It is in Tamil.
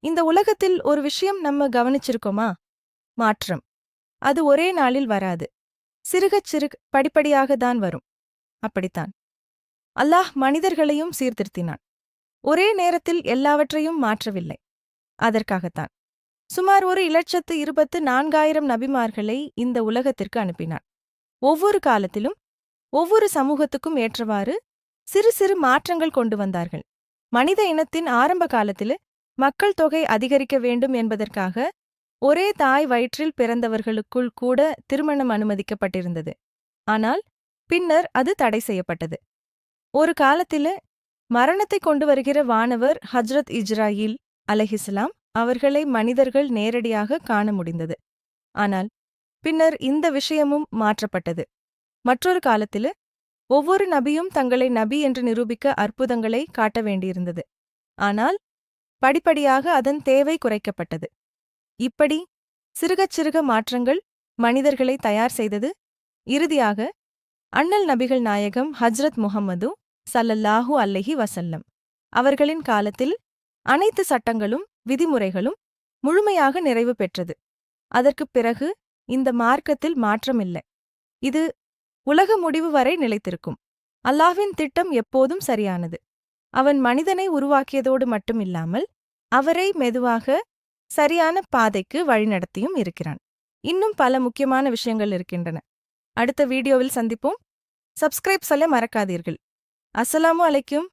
இந்த உலகத்தில் ஒரு விஷயம் நம்ம கவனிச்சிருக்கோமா? மாற்றம். அது ஒரே நாளில் வராது. சிறுகச் படிப்படியாக தான் வரும். அப்படித்தான் அல்லாஹ் மனிதர்களையும் சீர்திருத்தினான். ஒரே நேரத்தில் எல்லாவற்றையும் மாற்றவில்லை. அதற்காகத்தான் சுமார் 1,24,000 நபிமார்களை இந்த உலகத்திற்கு அனுப்பினான். ஒவ்வொரு காலத்திலும் ஒவ்வொரு சமூகத்துக்கும் ஏற்றவாறு சிறு சிறு மாற்றங்கள் கொண்டு வந்தார்கள். மனித இனத்தின் ஆரம்ப காலத்தில் மக்கள் தொகை அதிகரிக்க வேண்டும் என்பதற்காக ஒரே தாய் வயிற்றில் பிறந்தவர்களுக்குள் கூட திருமணம் அனுமதிக்கப்பட்டிருந்தது. ஆனால் பின்னர் அது தடை செய்யப்பட்டது. ஒரு காலத்தில மரணத்தை கொண்டு வருகிற வானவர் ஹஜ்ரத் இஸ்ராயில் அலைஹிஸ்ஸலாம் அவர்களை மனிதர்கள் நேரடியாக காண முடிந்தது. ஆனால் பின்னர் இந்த விஷயமும் மாற்றப்பட்டது. மற்றொரு காலத்தில ஒவ்வொரு நபியும் தங்களை நபி என்று நிரூபிக்க அற்புதங்களை காட்ட வேண்டியிருந்தது. ஆனால் படிப்படியாக அதன் தேவை குறைக்கப்பட்டது. இப்படி சிறுகச் சிறுக மாற்றங்கள் மனிதர்களை தயார் செய்தது. இறுதியாக அண்ணல் நபிகள் நாயகம் ஹஜ்ரத் முஹம்மது ஸல்லல்லாஹு அலைஹி வஸல்லம் அவர்களின் காலத்தில் அனைத்து சட்டங்களும் விதிமுறைகளும் முழுமையாக நிறைவு பெற்றது. அதற்குப் பிறகு இந்த மார்க்கத்தில் மாற்றமில்லை. இது உலக முடிவு வரை நிலைத்திருக்கும். அல்லாஹ்வின் திட்டம் எப்போதும் சரியானது. அவன் மனிதனை உருவாக்கியதோடு மட்டுமில்லாமல் அவரை மெதுவாக சரியான பாதைக்கு வழிநடத்தியும் இருக்கிறான். இன்னும் பல முக்கியமான விஷயங்கள் இருக்கின்றன. அடுத்த வீடியோவில் சந்திப்போம். சப்ஸ்கிரைப் செய்ய மறக்காதீர்கள். அஸ்ஸலாமு அலைக்கும்.